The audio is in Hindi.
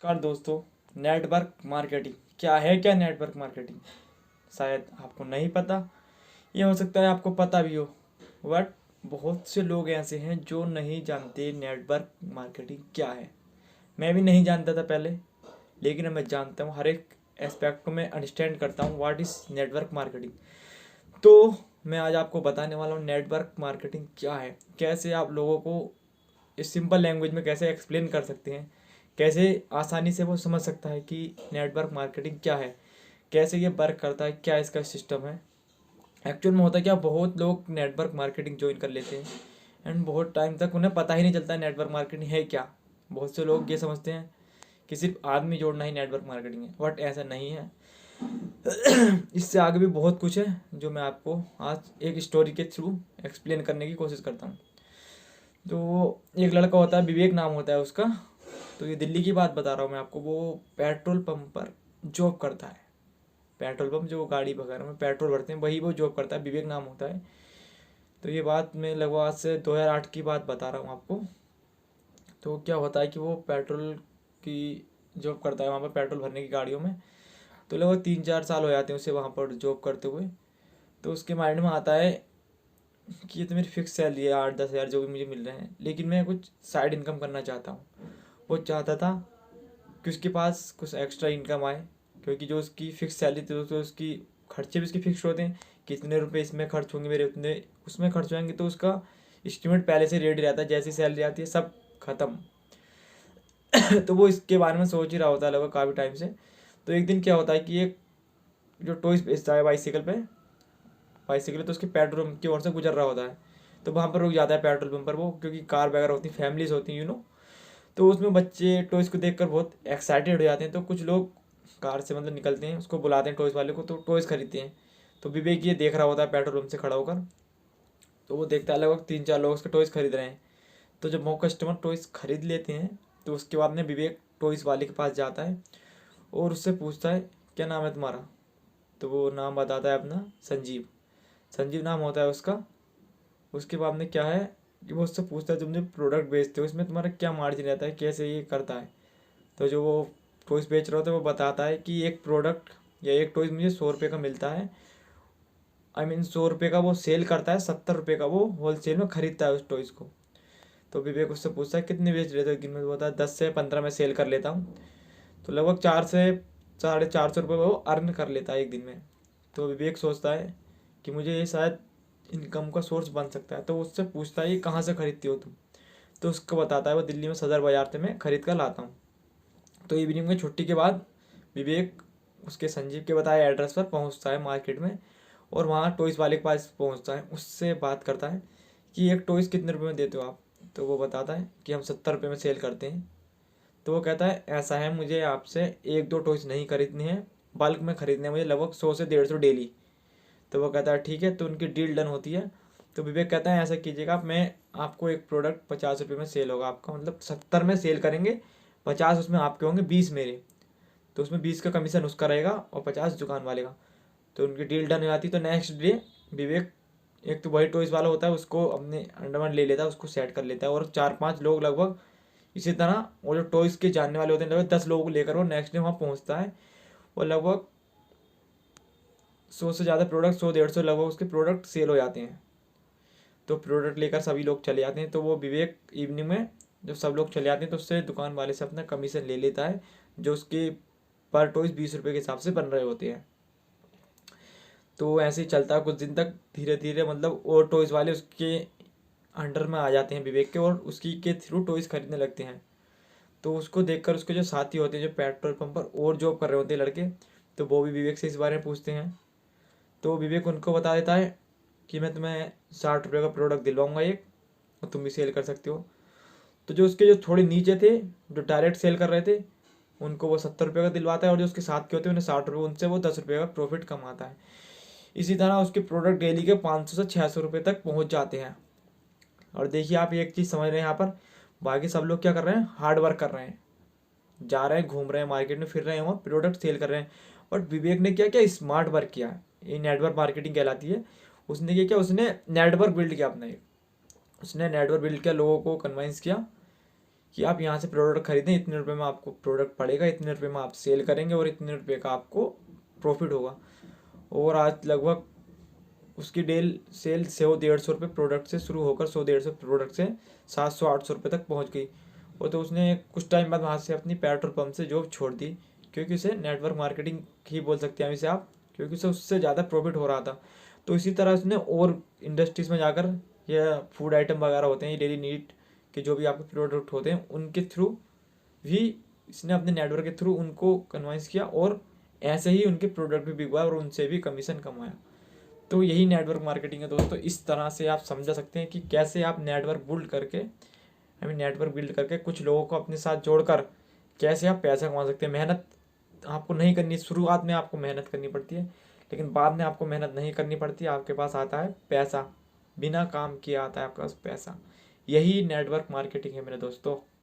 नमस्कार दोस्तों। नेटवर्क मार्केटिंग क्या है? क्या नेटवर्क मार्केटिंग शायद आपको नहीं पता, ये हो सकता है आपको पता भी हो, बट बहुत से लोग ऐसे हैं जो नहीं जानते नेटवर्क मार्केटिंग क्या है। मैं भी नहीं जानता था पहले, लेकिन अब मैं जानता हूँ। हर एक एस्पेक्ट को मैं अंडरस्टैंड करता हूँ व्हाट इज़ नेटवर्क मार्केटिंग। तो मैं आज आपको बताने वाला हूँ नेटवर्क मार्केटिंग क्या है, कैसे आप लोगों को इस सिंपल लैंग्वेज में कैसे एक्सप्लेन कर सकते हैं, कैसे आसानी से वो समझ सकता है कि नेटवर्क मार्केटिंग क्या है, कैसे ये वर्क करता है, क्या इसका सिस्टम है। एक्चुअल में होता है क्या, बहुत लोग नेटवर्क मार्केटिंग ज्वाइन कर लेते हैं एंड बहुत टाइम तक उन्हें पता ही नहीं चलता नेटवर्क मार्केटिंग है क्या। बहुत से लोग ये समझते हैं कि सिर्फ आदमी जोड़ना ही नेटवर्क मार्केटिंग है, बट ऐसा नहीं है। इससे आगे भी बहुत कुछ है जो मैं आपको आज एक स्टोरी के थ्रू एक्सप्लेन करने की कोशिश करता हूँ। तो एक लड़का होता है, विवेक नाम होता है उसका। तो ये दिल्ली की बात बता रहा हूँ मैं आपको। वो पेट्रोल पंप पर जॉब करता है। पेट्रोल पंप जो गाड़ी वगैरह में पेट्रोल भरते हैं वही वो जॉब करता है, विवेक नाम होता है। तो ये बात मैं लगभग आज से 2008 की बात बता रहा हूँ आपको। तो क्या होता है कि वो पेट्रोल की जॉब करता है वहाँ पर, पेट्रोल भरने की गाड़ियों में। तो लगभग 3-4 साल हो जाते हैं उसे वहाँ पर जॉब करते हुए। तो उसके माइंड में आता है कि ये तो मेरी फिक्स सैलरी है, 8-10 हज़ार जो भी मुझे मिल रहे हैं, लेकिन मैं कुछ साइड इनकम करना चाहता हूँ। वो चाहता था कि उसके पास कुछ एक्स्ट्रा इनकम आए, क्योंकि जो उसकी फिक्स सैलरी थी तो उसकी खर्चे भी उसके फिक्स होते हैं कि इतने रुपए इसमें खर्च होंगे मेरे, उतने उसमें खर्च होंगे। तो उसका एस्टिमेट पहले से रेडी रहता है, जैसी सैलरी आती है सब खत्म। तो वो इसके बारे में सोच ही रहा होता है लगभग काफ़ी टाइम से। तो एक दिन क्या होता है कि एक जो टॉयज बेचता है बाइसिकल पे, बाइसिकल तो उसके पेट्रोल पंप की ओर से गुजर रहा होता है। तो वहाँ पर रुक जाता है पेट्रोल पंप पर वो, क्योंकि कार वगैरह होती हैं, फैमिलीज होती हैं, तो उसमें बच्चे टॉयज़ को देखकर बहुत एक्साइटेड हो जाते हैं। तो कुछ लोग कार से मतलब निकलते हैं, उसको बुलाते हैं टॉयज़ वाले को, तो टॉयज़ खरीदते हैं। तो विवेक ये देख रहा होता है पेट्रोल पंप से खड़ा होकर। तो वो देखता है लगभग 3-4 लोग उसके टॉयज़ खरीद रहे हैं। तो जब वो कस्टमर टॉयज़ खरीद लेते हैं तो उसके बाद में विवेक टॉयज़ वाले के पास जाता है और उससे पूछता है क्या नाम है तुम्हारा। तो वो नाम बताता है अपना, संजीव। संजीव नाम होता है उसका। उसके बाद में क्या है कि वो उससे पूछता है तुम जो प्रोडक्ट बेचते हो इसमें तुम्हारा क्या मार्जिन रहता है, कैसे ये करता है। तो जो वो टॉयज़ बेच रहा होता है वो बताता है कि एक प्रोडक्ट या एक टॉयज़ मुझे 100 रुपये का मिलता है। आई मीन 100 रुपये का वो सेल करता है, 70 रुपये का वो होलसेल में खरीदता है उस टॉयज़ को। तो विवेक उससे पूछता है कितने बेच रहे थे एक दिन में। वो बताया 10 से 15 में सेल कर लेता हूँ। तो लगभग 400 से 450 रुपये वो अर्न कर लेता है एक दिन में। तो विवेक सोचता है कि मुझे ये शायद इनकम का सोर्स बन सकता है। तो उससे पूछता है ये कहाँ से खरीदती हो तुम। तो उसको बताता है वो दिल्ली में सदर बाजार से मैं खरीद कर लाता हूँ। तो इवनिंग में छुट्टी के बाद विवेक उसके संजीव के बताए एड्रेस पर पहुंचता है मार्केट में, और वहाँ टॉयज़ वाले के पास पहुंचता है। उससे बात करता है कि एक टॉयज़ कितने रुपए में देते हो आप। तो वो बताता है कि हम 70 रुपये में सेल करते हैं। तो वो कहता है ऐसा है, मुझे आपसे 1-2 टॉयज़ नहीं खरीदनी है, बल्क में खरीदने हैं मुझे लगभग 100 से 150 डेली। तो वो कहता है ठीक है। तो उनकी डील डन होती है। तो विवेक कहता है ऐसा कीजिएगा, मैं आपको एक प्रोडक्ट 50 रुपये में सेल होगा आपका, मतलब 70 में सेल करेंगे, 50 उसमें आपके होंगे, 20 मेरे। तो उसमें 20 का कमीशन उसका रहेगा और 50 दुकान वाले का। तो उनकी डील डन हो जाती। तो नेक्स्ट डे विवेक, एक तो वही टॉयज़ वाला होता है, उसको अपने अंडरमैन ले लेता है, उसको सेट कर लेता है, और 4-5 लोग लगभग इसी तरह, वो जो टॉयज़ के जानने वाले होते हैं लगभग 10 लोगों को लेकर वो नेक्स्ट डे वहाँ पहुँचता है। और लगभग 100 से ज़्यादा प्रोडक्ट, 100-150 लगभग उसके प्रोडक्ट सेल हो जाते हैं। तो प्रोडक्ट लेकर सभी लोग चले जाते हैं। तो वो विवेक इवनिंग में जब सब लोग चले जाते हैं तो उससे दुकान वाले से अपना कमीशन ले लेता है, जो उसके पर टॉयज़ 20 रुपये के हिसाब से बन रहे होते हैं। तो ऐसे ही चलता है कुछ दिन तक। धीरे धीरे मतलब और टॉयज़ वाले उसके अंडर में आ जाते हैं विवेक के, और उसकी के थ्रू टॉयज़ खरीदने लगते हैं। तो उसको देखकर उसके जो साथी होते हैं जो पेट्रोल पंप पर और जॉब कर रहे होते हैं लड़के, तो वो भी विवेक से इस बारे में पूछते हैं। तो विवेक उनको बता देता है कि मैं तुम्हें 60 रुपये का प्रोडक्ट दिलवाऊंगा एक, और तुम भी सेल कर सकते हो। तो जो उसके जो थोड़े नीचे थे, जो डायरेक्ट सेल कर रहे थे, उनको वो 70 रुपये का दिलवाता है, और जो उसके साथ के होते हैं उन्हें 60 रुपये, उनसे वो 10 रुपये का प्रॉफिट कमाता है। इसी तरह उसके प्रोडक्ट डेली के 500 से 600 रुपये तक पहुंच जाते हैं। और देखिए आप एक चीज़ समझ रहे हैं यहाँ पर, बाकी सब लोग क्या कर रहे हैं, हार्ड वर्क कर रहे हैं, जा रहे हैं, घूम रहे हैं, मार्केट में फिर रहे हैं, वहाँ प्रोडक्ट सेल कर रहे हैं। बट विवेक ने क्या किया, स्मार्ट वर्क किया है। ये नेटवर्क मार्केटिंग कहलाती है। उसने क्या किया, उसने नेटवर्क बिल्ड किया अपना एक। उसने नेटवर्क बिल्ड किया, लोगों को कन्विंस किया कि आप यहाँ से प्रोडक्ट खरीदें, इतने रुपए में आपको प्रोडक्ट पड़ेगा, इतने रुपए में आप सेल करेंगे और इतने रुपए का आपको प्रॉफिट होगा। और आज लगभग उसकी डेल सेल 100-150 रुपये प्रोडक्ट से शुरू होकर 100-150 प्रोडक्ट से 700-800 रुपये तक पहुंच गई। और तो उसने कुछ टाइम बाद वहाँ से अपनी पेट्रोल पंप से जॉब छोड़ दी, क्योंकि उसे नेटवर्क मार्केटिंग ही बोल सकते हैं हम इसे आप, क्योंकि उसे उससे ज़्यादा प्रॉफिट हो रहा था। तो इसी तरह उसने और इंडस्ट्रीज़ में जाकर, या फूड आइटम वगैरह होते हैं, डेली नीड के जो भी आपके प्रोडक्ट होते हैं, उनके थ्रू भी इसने अपने नेटवर्क के थ्रू उनको कन्विंस किया, और ऐसे ही उनके प्रोडक्ट भी बिकवाए और उनसे भी कमीशन कमाया। तो यही नेटवर्क मार्केटिंग है दोस्तों। इस तरह से आप समझा सकते हैं कि कैसे आप नेटवर्क बिल्ड करके कुछ लोगों को अपने साथ जोड़कर कैसे आप पैसा कमा सकते हैं। मेहनत आपको नहीं करनी, शुरुआत में आपको मेहनत करनी पड़ती है, लेकिन बाद में आपको मेहनत नहीं करनी पड़ती, आपके पास आता है पैसा, बिना काम किए आता है आपके पास पैसा। यही नेटवर्क मार्केटिंग है मेरे दोस्तों।